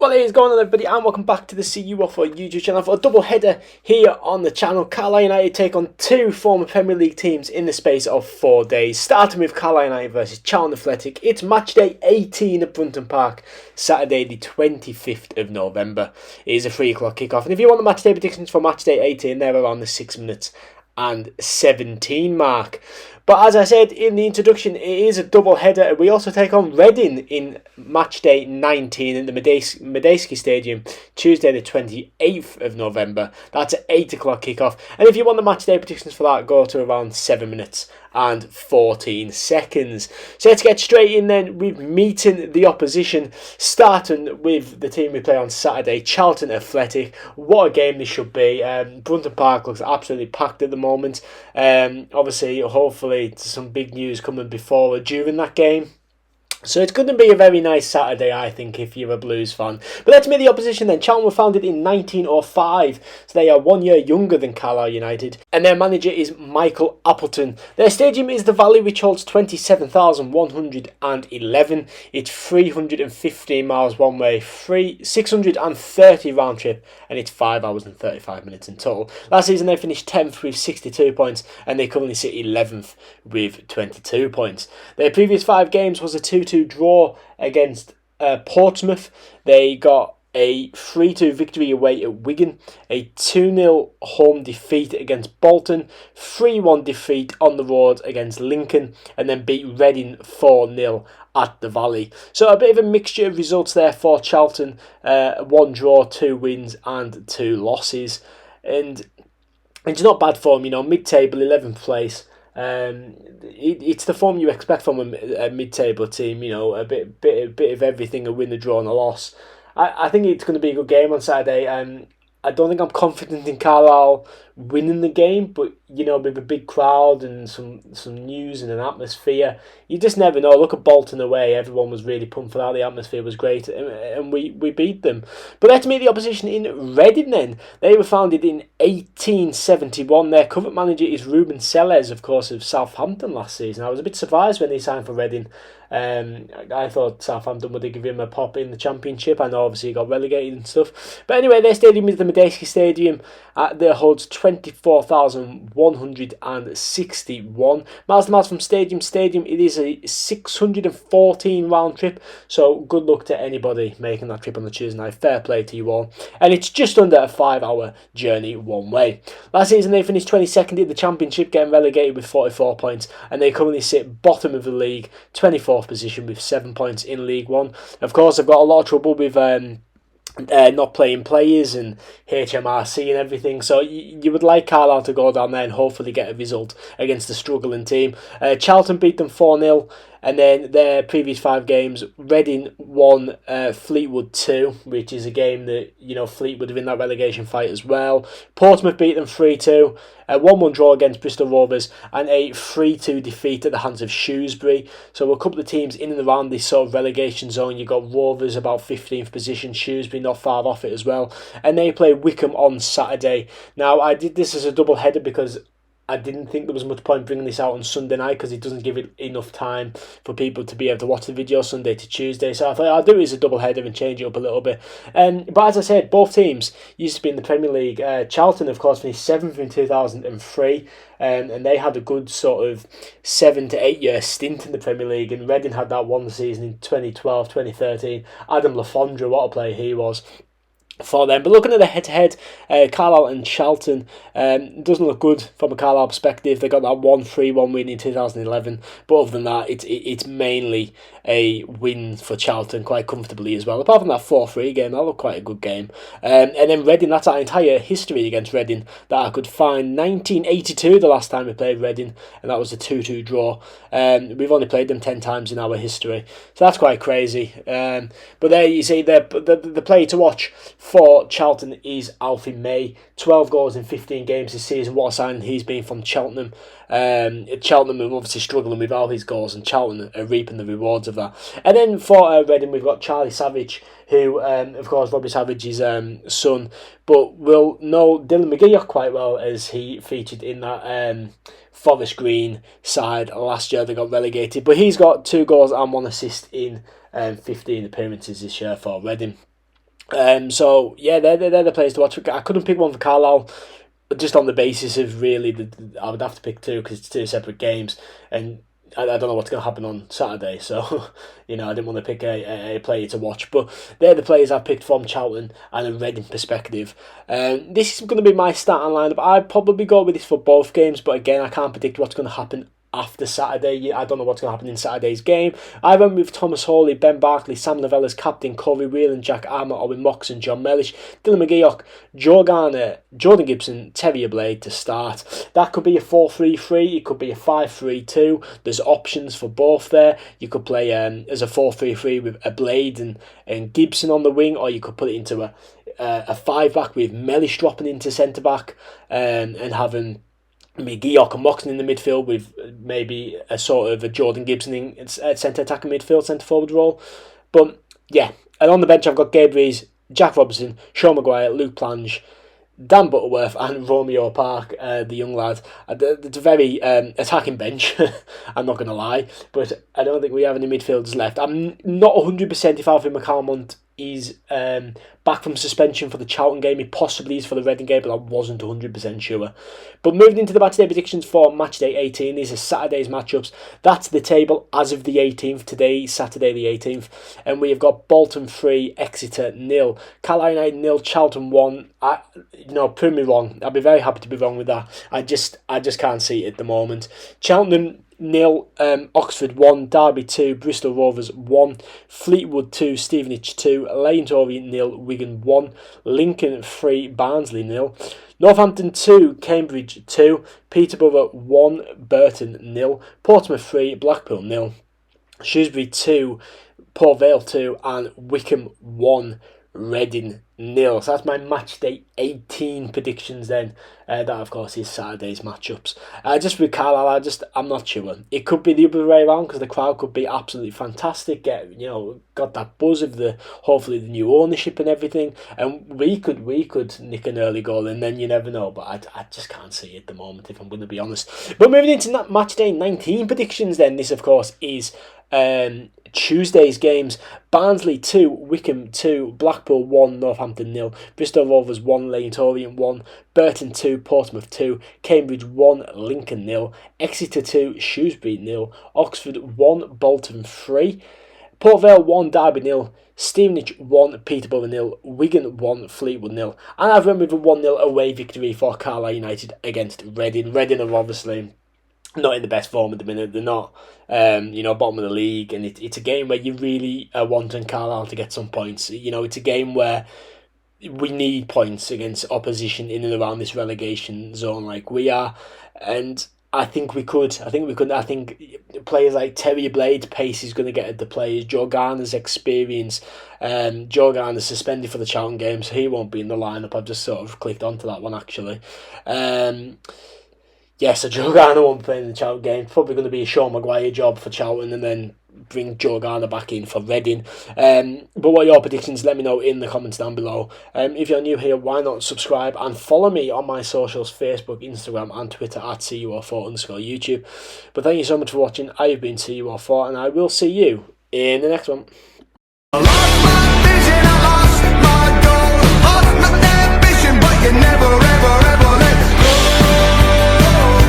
What is going on, everybody, and welcome back to the CU Offer YouTube channel for a double header here on the channel. Carlisle United take on two former Premier League teams in the space of 4 days, starting with Carlisle United versus Charlton Athletic. It's Matchday 18 at Brunton Park, Saturday the 25th of November. It is a 3 o'clock kickoff, and if you want the Matchday predictions for Matchday 18, they're around the 6 minutes and 17 mark. But as I said in the introduction, it is a double header. We also take on Reading in Matchday 19 in the Bday Stadium, Tuesday the 28th of November. That's at 8 o'clock kickoff. And if you want the Matchday predictions for that, go to around 7 minutes and 14 seconds. So let's get straight in then with meeting the opposition, starting with the team we play on Saturday, Charlton Athletic. What a game this should be. Brunton Park looks absolutely packed at the moment. Obviously, hopefully some big news coming before or during that game. So it's going to be a very nice Saturday, I think, if you're a Blues fan. But let's meet the opposition then. Charlton were founded in 1905, so they are 1 year younger than Carlisle United. And their manager is Michael Appleton. Their stadium is the Valley, which holds 27,111. It's 315 miles one way, 630 round trip, and it's 5 hours and 35 minutes in total. Last season they finished 10th with 62 points, and they currently sit 11th with 22 points. Their previous 5 games was a 2-2 draw against Portsmouth. They got a 3-2 victory away at Wigan, a 2-0 home defeat against Bolton, 3-1 defeat on the road against Lincoln, and then beat Reading 4-0 at the Valley. So a bit of a mixture of results there for Charlton. 1 draw, 2 wins and 2 losses. And it's not bad form, you know, mid-table, 11th place. It's the form you expect from a mid-table team, you know, a bit of everything, a win, a draw and a loss. I think it's going to be a good game on Saturday. I don't think I'm confident in Carlisle winning the game, but you know, with a big crowd and some news and an atmosphere, you just never know. Look at Bolton away, everyone was really pumped for that, the atmosphere was great, and we beat them. But let's meet the opposition in Reading then. They were founded in 1871. Their current manager is Ruben Sellers, of course, of Southampton last season. I was a bit surprised when he signed for Reading. I thought Southampton would give him a pop in the Championship. I know obviously he got relegated and stuff. But anyway, their stadium is the Bday Stadium. That holds 24,161 miles to miles from stadium to stadium. It is a 614 round trip. So good luck to anybody making that trip on the Tuesday night. Fair play to you all. And it's just under a 5-hour journey one way. Last season they finished 22nd in the Championship, getting relegated with 44 points. And they currently sit bottom of the league, 24th position with 7 points in League One. Of course, I've got a lot of trouble with not playing players and HMRC and everything, so you would like Carlisle to go down there and hopefully get a result against a struggling team. Charlton beat them 4-0. And then their previous 5 games, Reading won Fleetwood 2, which is a game that, you know, Fleetwood are in that relegation fight as well. Portsmouth beat them 3-2, a 1-1 draw against Bristol Rovers, and a 3-2 defeat at the hands of Shrewsbury. So a couple of teams in and around this sort of relegation zone. You got Rovers about 15th position, Shrewsbury not far off it as well. And they play Wickham on Saturday. Now, I did this as a double header because I didn't think there was much point bringing this out on Sunday night because it doesn't give it enough time for people to be able to watch the video Sunday to Tuesday. So I thought I'll do it as a double header and change it up a little bit. But as I said, both teams used to be in the Premier League. Charlton, of course, finished 7th in 2003. And they had a good sort of 7 to 8 year stint in the Premier League. And Reading had that one season in 2012, 2013. Adam Lafondra, what a player he was for them. But looking at the head-to-head, Carlisle and Charlton, doesn't look good from a Carlisle perspective. They got that 1-3-1 win in 2011, but other than that, it's mainly a win for Charlton quite comfortably as well. Apart from that 4-3 game, that looked quite a good game. And then Reading, that's our entire history against Reading that I could find. 1982, the last time we played Reading, and that was a 2-2 draw. We've only played them 10 times in our history, so that's quite crazy. But there you see, the player to watch for Charlton is Alfie May. 12 goals in 15 games this season. What a signing he's been from Cheltenham. Cheltenham are obviously struggling with all his goals, and Charlton are reaping the rewards of that. And then for Reading, we've got Charlie Savage, who, of course, Robbie Savage's son, but will know Dylan McGeoch quite well, as he featured in that Forest Green side last year. They got relegated, but he's got 2 goals and 1 assist in 15 appearances this year for Reading. So yeah, they're the players to watch. I couldn't pick one for Carlisle, just on the basis of really, I would have to pick two because it's two separate games, and I don't know what's going to happen on Saturday. So, I didn't want to pick a player to watch. But they're the players I've picked from Charlton and a Reading perspective. This is going to be my starting lineup. I'd probably go with this for both games, but again, I can't predict what's going to happen after Saturday. I don't know what's going to happen in Saturday's game. I went with Thomas Hawley, Ben Barkley, Sam Novell as captain, Corey Whelan, Jack Armour, Owen Moxon, John Mellish, Dylan McGeoch, Joe Garner, Jordan Gibson, Terrier Blade to start. That could be a 4-3-3, it could be a 5-3-2. There's options for both there. You could play as a 4-3-3 with a Blade and Gibson on the wing, or you could put it into a 5-back with Mellish dropping into centre-back and having McGeoch and Moxon in the midfield with maybe a sort of a Jordan Gibson in centre attacking midfield, centre forward role. But yeah, and on the bench I've got Gabe Rees, Jack Robertson, Sean Maguire, Luke Plange, Dan Butterworth and Romeo Park, the young lad. It's a very attacking bench, I'm not going to lie, but I don't think we have any midfielders left. I'm not 100% if Alfie McCalmont is back from suspension for the Charlton game. He possibly is for the Reading game, but I wasn't 100% sure. But moving into the Matchday predictions for Matchday 18, these are Saturday's matchups. That's the table as of the 18th. Today, Saturday the 18th. And we have got Bolton 3, Exeter 0, Carlisle United 0, Charlton 1. Prove me wrong. I'd be very happy to be wrong with that. I just can't see it at the moment. Cheltenham 0, Oxford 1, Derby 2, Bristol Rovers 1, Fleetwood 2, Stevenage 2, Leyton Orient 0, Wigan 1, Lincoln 3, Barnsley 0, Northampton 2, Cambridge 2, Peterborough 1, Burton 0, Portsmouth 3, Blackpool 0, Shrewsbury 2, Port Vale 2, and Wickham 1, Reading 0. So that's my match day 18 predictions then. That of course is Saturday's matchups. Just with Carlisle, I'm not sure. It could be the other way around because the crowd could be absolutely fantastic. Got that buzz of hopefully the new ownership and everything, and we could nick an early goal, and then you never know. But I just can't see it at the moment, if I'm going to be honest. But moving into that match day 19 predictions, then this of course is Tuesday's games. Barnsley 2, Wickham 2, Blackpool 1, Northampton 0, Bristol Rovers 1, Leyton Orient 1, Burton 2, Portsmouth 2, Cambridge 1, Lincoln 0, Exeter 2, Shrewsbury 0, Oxford 1, Bolton 3, Port Vale 1, Derby 0, Stevenage 1, Peterborough 0, Wigan 1, Fleetwood 0, and I've run with a 1-0 away victory for Carlisle United against Reading. Reading are obviously not in the best form at the minute. They're not, bottom of the league, and it's a game where you really are wanting Carlisle to get some points. It's a game where we need points against opposition in and around this relegation zone like we are, and I think we could. I think players like Terrier Blade, pace is going to get at the players. Joe Garner's experience. Joe Garner's suspended for the Charlton game, so he won't be in the lineup. I've just sort of clicked onto that one actually. So Joe Garner won't be playing in the Charlton game. Probably going to be a Sean Maguire job for Charlton, and then bring Joe Garner back in for Reading. But what are your predictions? Let me know in the comments down below. If you're new here, why not subscribe and follow me on my socials, Facebook, Instagram and Twitter at CUR4_YouTube. But thank you so much for watching. I have been CUR4, and I will see you in the next one. I lost my vision, I lost my goal, lost my ambition, but you never